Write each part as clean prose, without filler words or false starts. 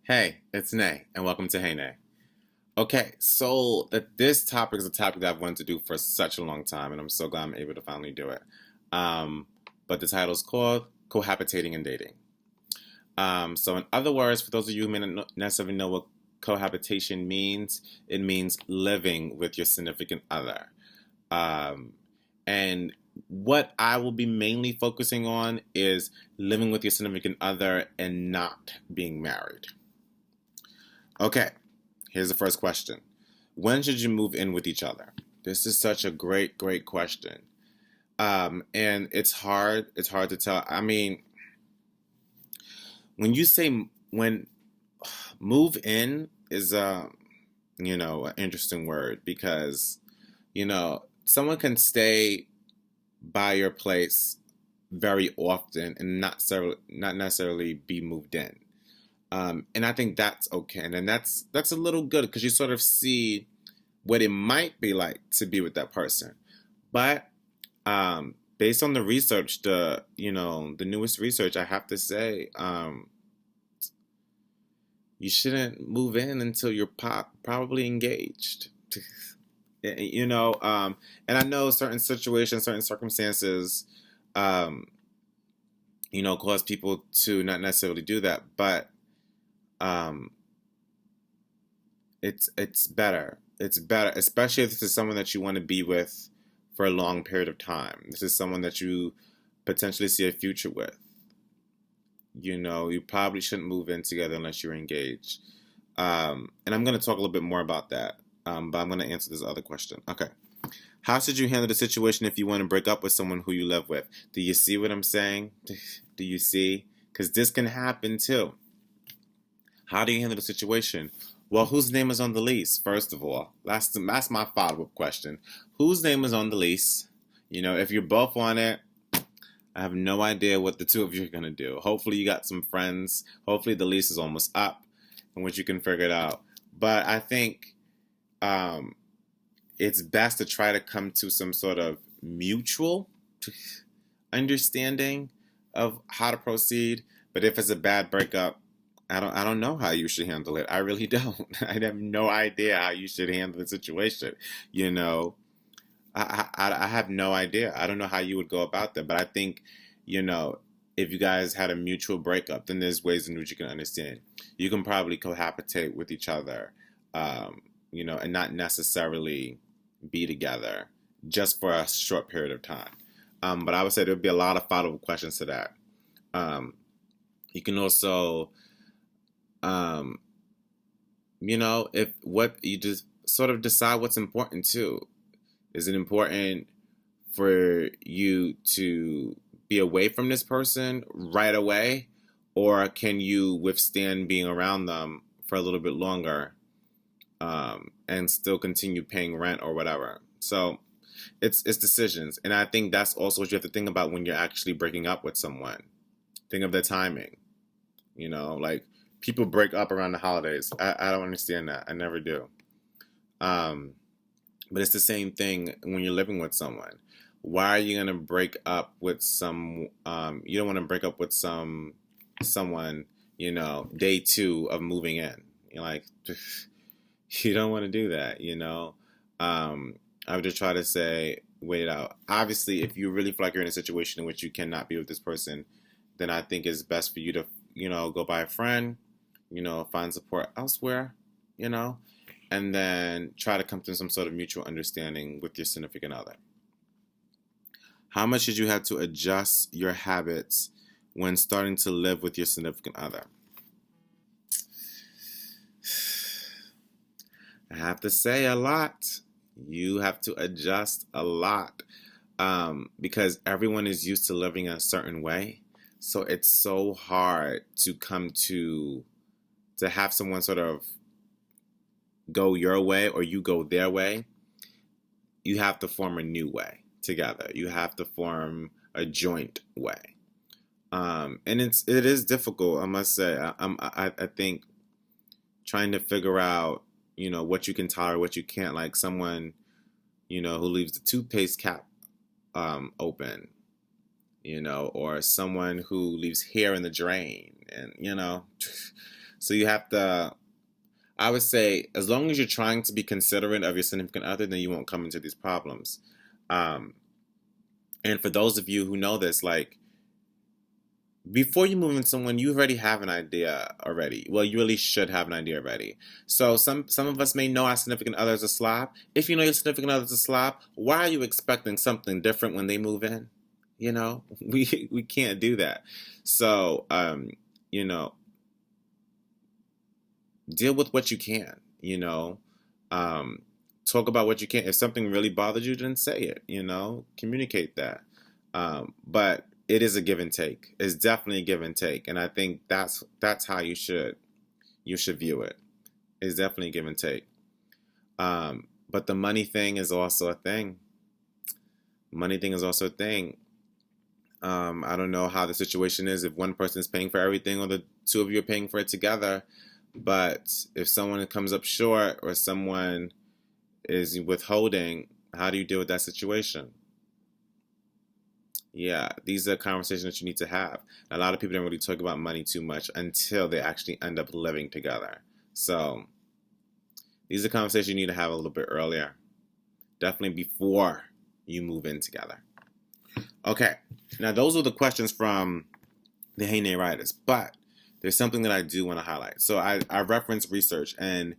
Hey, it's Nay, and welcome to Hey Nay. Okay, so this topic is a topic that I've wanted to do for such a long time, and I'm so glad I'm able to finally do it. Um, but the title is called Cohabitating and Dating. So, in other words, for those of you who may not necessarily know what cohabitation means, it means living with your significant other. Um, and what I will be mainly focusing on is living with your significant other and not being married. Okay, here's the first question. When should you move in with each other? This is such a great question. And it's hard. It's hard to tell. I mean, when you say when move in is an interesting word because someone can stay by your place very often and not necessarily be moved in. And I think that's okay, and then that's a little good because you sort of see what it might be like to be with that person. But based on the research, the newest research, I have to say, you shouldn't move in until you're probably engaged. And I know certain situations, certain circumstances, um, cause people to not necessarily do that, but um, it's better. It's better, especially if this is someone that you want to be with for a long period of time. This is someone that you potentially see a future with. You probably shouldn't move in together unless you're engaged. And I'm going to talk a little bit more about that. But I'm going to answer this other question. Okay. How should you handle the situation if you want to break up with someone who you live with? Do you see what I'm saying? Do you see? Because this can happen too. How do you handle the situation? Well, whose name is on the lease? First of all, that's my follow-up question. Whose name is on the lease? If you're both on it, I have no idea what the two of you are gonna do. Hopefully, you got some friends. Hopefully, the lease is almost up, in which you can figure it out. But I think um, it's best to try to come to some sort of mutual understanding of how to proceed. But if it's a bad breakup, I don't know how you should handle it. I really don't. I have no idea how you should handle the situation. You know, I have no idea. I don't know how you would go about that. But I think, you know, if you guys had a mutual breakup, then there's ways in which you can understand. You can probably cohabitate with each other, and not necessarily be together just for a short period of time. But I would say there'd be a lot of follow-up questions to that. Um, you can also um, if what you just sort of decide what's important too. Is it important for you to be away from this person right away, or can you withstand being around them for a little bit longer, and still continue paying rent or whatever? So it's decisions, and I think that's also what you have to think about when you're actually breaking up with someone. Think of the timing. Like people break up around the holidays. I don't understand that. I never do. Um, but it's the same thing when you're living with someone. Why are you gonna break up with some? You don't want to break up with someone. Day two of moving in. You're like, you don't want to do that. I would just try to say, wait it out. Obviously, if you really feel like you're in a situation in which you cannot be with this person, then I think it's best for you to, go by a friend, find support elsewhere, you know, and then try to come to some sort of mutual understanding with your significant other. How much should you have to adjust your habits when starting to live with your significant other? I have to say a lot. You have to adjust a lot, because everyone is used to living a certain way. So it's so hard to come to have someone sort of go your way or you go their way. You have to form a new way together. You have to form a joint way. And it is difficult, I must say. I think trying to figure out, what you can tolerate, what you can't. Like someone, who leaves the toothpaste cap open. or someone who leaves hair in the drain, and so you have to. I would say, as long as you're trying to be considerate of your significant other, then you won't come into these problems. Um, and for those of you who know this, like, before you move in someone, you already have an idea already. Well, you really should have an idea already. So some of us may know our significant other is a slob. If you know your significant other is a slob, why are you expecting something different when they move in? We can't do that. So you know, deal with what you can. Um, talk about what you can. If something really bothers you, then say it. Communicate that. But it is a give and take. It's definitely a give and take, and I think that's how you should view it. It's definitely a give and take. But the money thing is also a thing. Money thing is also a thing. I don't know how the situation is if one person is paying for everything or the two of you are paying for it together. But if someone comes up short or someone is withholding, how do you deal with that situation? Yeah, these are conversations that you need to have. A lot of people don't really talk about money too much until they actually end up living together. So these are conversations you need to have a little bit earlier. Definitely before you move in together. Okay, now those are the questions from the Hey Nay writers, but there's something that I do want to highlight. So I referenced research, and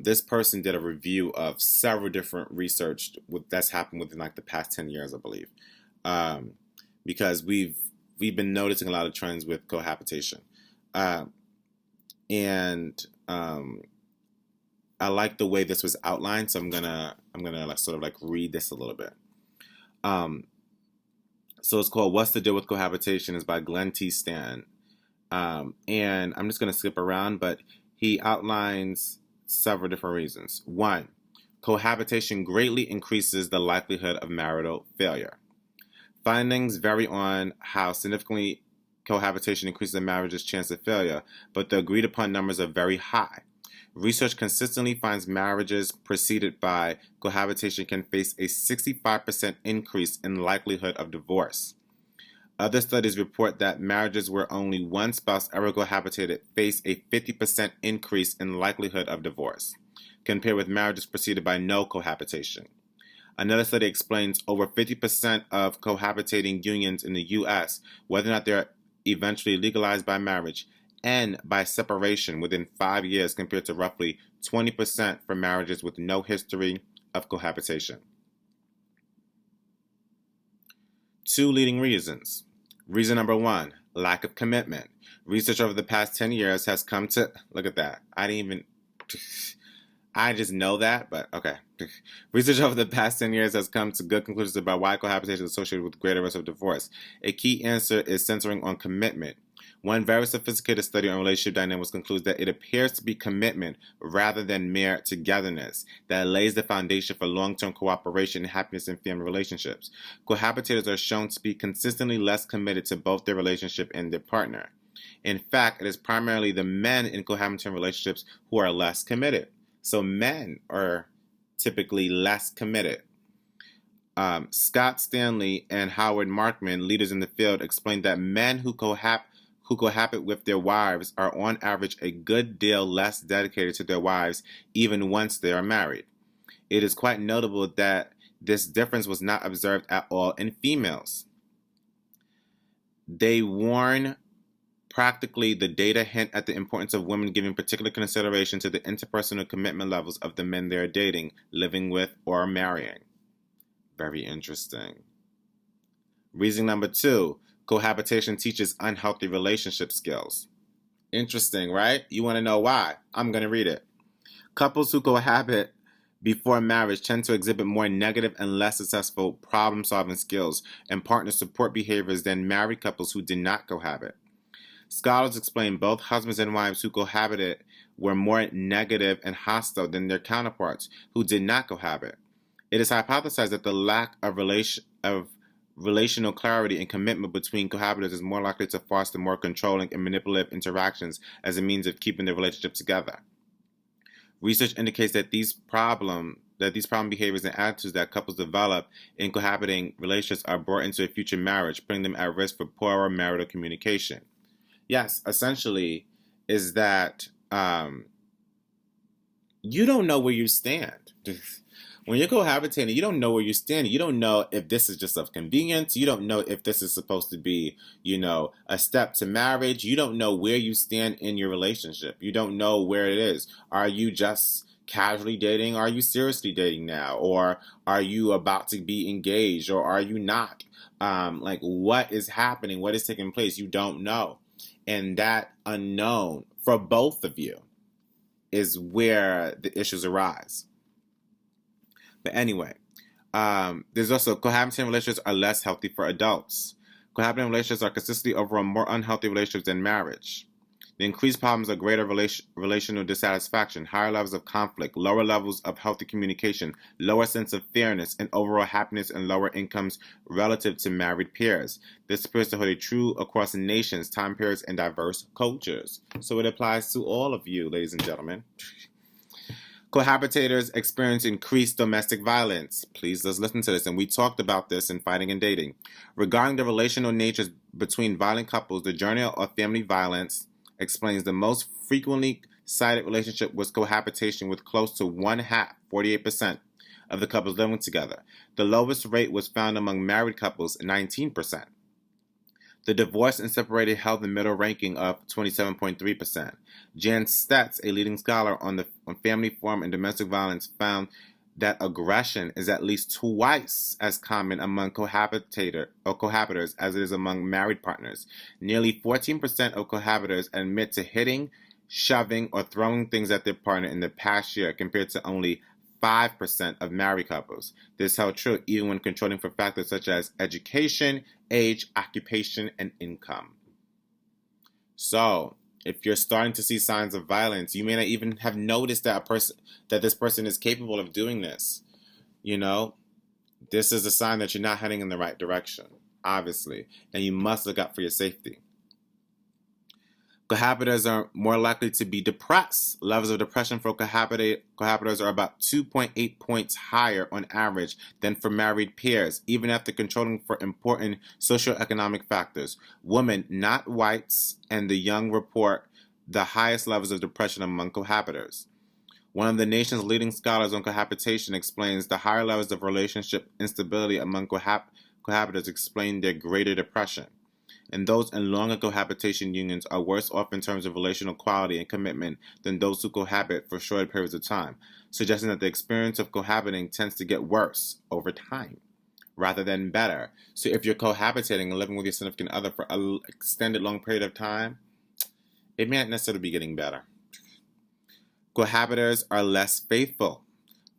this person did a review of several different research that's happened within like the past 10 years, I believe. Because we've been noticing a lot of trends with cohabitation, and I like the way this was outlined, so I'm gonna like sort of like read this a little bit. So it's called "What's the Deal with Cohabitation?" It's by Glenn T. Stan, and I'm just gonna skip around, but he outlines several different reasons. 1, cohabitation greatly increases the likelihood of marital failure. Findings vary on how significantly cohabitation increases a marriage's chance of failure, but the agreed upon numbers are very high. Research consistently finds marriages preceded by cohabitation can face a 65% increase in likelihood of divorce. Other studies report that marriages where only one spouse ever cohabitated face a 50% increase in likelihood of divorce, compared with marriages preceded by no cohabitation. Another study explains over 50% of cohabitating unions in the U.S., whether or not they're eventually legalized by marriage, end by separation within 5 years, compared to roughly 20% for marriages with no history of cohabitation. 2 leading reasons. Reason number 1, lack of commitment. Research over the past 10 years has come to, look at that, I just know that, but okay. Research over the past 10 years has come to good conclusions about why cohabitation is associated with greater risk of divorce. A key answer is centering on commitment. One very sophisticated study on relationship dynamics concludes that it appears to be commitment rather than mere togetherness that lays the foundation for long-term cooperation and happiness in family relationships. Cohabitators are shown to be consistently less committed to both their relationship and their partner. In fact, it is primarily the men in cohabiting relationships who are less committed. So men are typically less committed. Scott Stanley and Howard Markman, leaders in the field, explained that men who cohabit with their wives are on average a good deal less dedicated to their wives even once they are married. It is quite notable that this difference was not observed at all in females. They warn practically, the data hint at the importance of women giving particular consideration to the interpersonal commitment levels of the men they are dating, living with, or marrying. Very interesting. Reason number 2, cohabitation teaches unhealthy relationship skills. Interesting, right? You want to know why? I'm going to read it. Couples who cohabit before marriage tend to exhibit more negative and less successful problem-solving skills and partner support behaviors than married couples who did not cohabit. Scholars explain both husbands and wives who cohabited were more negative and hostile than their counterparts who did not cohabit. It is hypothesized that the lack of relational clarity and commitment between cohabitants is more likely to foster more controlling and manipulative interactions as a means of keeping the relationship together. Research indicates that these problems that these problem behaviors and attitudes that couples develop in cohabitating relationships are brought into a future marriage, putting them at risk for poorer marital communication. Yes, essentially, is that you don't know where you stand. When you're cohabitating, you don't know where you stand. You don't know if this is just of convenience. You don't know if this is supposed to be, a step to marriage. You don't know where you stand in your relationship. You don't know where it is. Are you just casually dating? Are you seriously dating now? Or are you about to be engaged? Or are you not? What is happening? What is taking place? You don't know. And that unknown for both of you is where the issues arise. But anyway, there's also cohabitating relationships are less healthy for adults. Cohabitating relationships are consistently overall more unhealthy relationships than marriage. The increased problems are greater relational dissatisfaction, higher levels of conflict, lower levels of healthy communication, lower sense of fairness, and overall happiness, and lower incomes relative to married peers. This appears to hold true across nations, time periods, and diverse cultures. So it applies to all of you, ladies and gentlemen. Cohabitators experience increased domestic violence. Please, let's listen to this. And we talked about this in Fighting and Dating. Regarding the relational natures between violent couples, the Journal of Family Violence explains the most frequently cited relationship was cohabitation, with close to one half, 48%, of the couples living together. The lowest rate was found among married couples, 19%. The divorced and separated held the middle ranking of 27.3%. Jan Stetz, a leading scholar on family form and domestic violence, found that aggression is at least twice as common among cohabitors as it is among married partners. Nearly 14% of cohabitors admit to hitting, shoving, or throwing things at their partner in the past year, compared to only 5% of married couples. This held true even when controlling for factors such as education, age, occupation, and income. So, if you're starting to see signs of violence, you may not even have noticed that this person is capable of doing this. This is a sign that you're not heading in the right direction, obviously, and you must look out for your safety. Cohabitors are more likely to be depressed. Levels of depression for cohabitors are about 2.8 points higher on average than for married peers, even after controlling for important socioeconomic factors. Women, not whites, and the young report the highest levels of depression among cohabitors. One of the nation's leading scholars on cohabitation explains the higher levels of relationship instability among cohabitors explain their greater depression. And those in longer cohabitation unions are worse off in terms of relational quality and commitment than those who cohabit for shorter periods of time, suggesting that the experience of cohabiting tends to get worse over time rather than better. So if you're cohabitating and living with your significant other for an extended long period of time, it may not necessarily be getting better. Cohabitors are less faithful.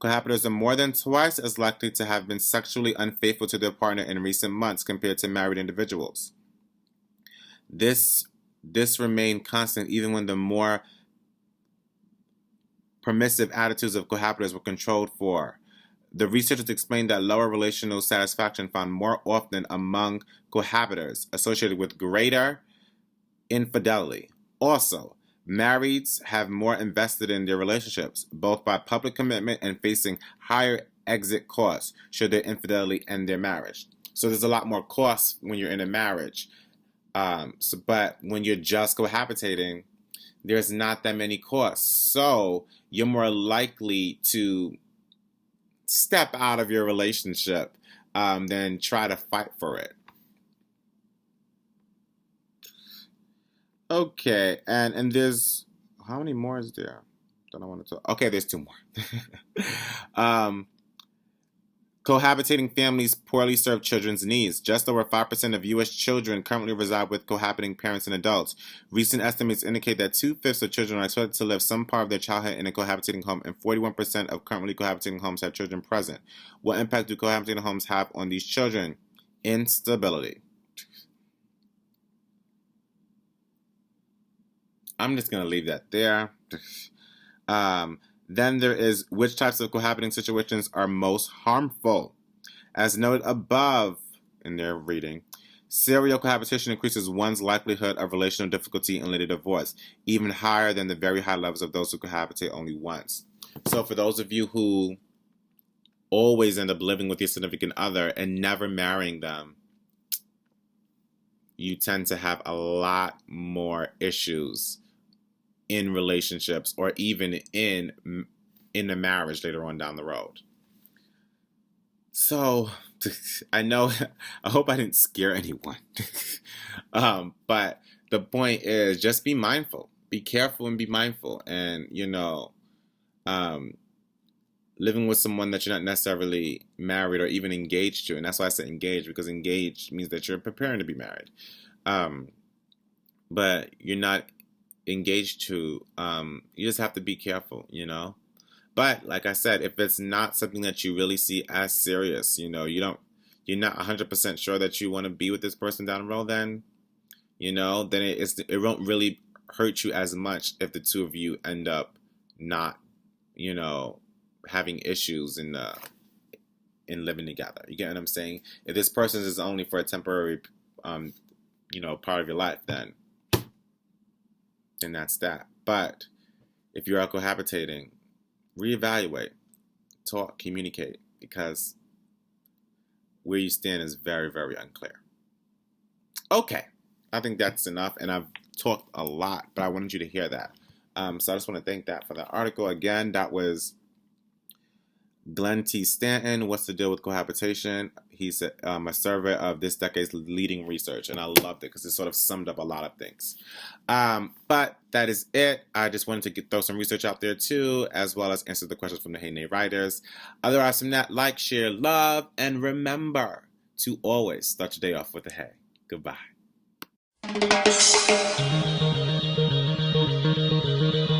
Cohabitors are more than twice as likely to have been sexually unfaithful to their partner in recent months compared to married individuals. This remained constant even when the more permissive attitudes of cohabitors were controlled for. The researchers explained that lower relational satisfaction found more often among cohabitors associated with greater infidelity. Also, marrieds have more invested in their relationships, both by public commitment and facing higher exit costs should their infidelity end their marriage. So there's a lot more costs when you're in a marriage. But when you're just cohabitating, there's not that many costs. So you're more likely to step out of your relationship than try to fight for it. Okay, and there's, how many more is there that I want to talk? Okay, there's two more. Cohabitating families poorly serve children's needs. Just over 5% of U.S. children currently reside with cohabitating parents and adults. Recent estimates indicate that 2/5 of children are expected to live some part of their childhood in a cohabitating home, and 41% of currently cohabitating homes have children present. What impact do cohabitating homes have on these children? Instability. I'm just going to leave that there. Then there is which types of cohabiting situations are most harmful. As noted above in their reading, serial cohabitation increases one's likelihood of relational difficulty and later divorce, even higher than the very high levels of those who cohabitate only once. So for those of you who always end up living with your significant other and never marrying them, you tend to have a lot more issues in relationships or even in a marriage later on down the road. So I know, I hope I didn't scare anyone. But the point is, just be mindful, be careful and be mindful. And, living with someone that you're not necessarily married or even engaged to. And that's why I said engaged, because engaged means that you're preparing to be married. But you're not engaged to, you just have to be careful, But like I said, if it's not something that you really see as serious, you're not 100% sure that you want to be with this person down the road, then, then it won't really hurt you as much if the two of you end up not, having issues in living together. You get what I'm saying? If this person is only for a temporary, part of your life, then that's that. But if you're out cohabitating, reevaluate, talk, communicate, because where you stand is very, very unclear. Okay, I think that's enough, and I've talked a lot, but I wanted you to hear that. So I just want to thank that for the article. Again, that was Glenn T. Stanton, What's the Deal with Cohabitation? He's a survey of this decade's leading research, and I loved it because it sort of summed up a lot of things. But that is it. I just wanted to throw some research out there too, as well as answer the questions from the Hey Nay writers. Otherwise, from that, like, share, love, and remember to always start your day off with a hey. Goodbye.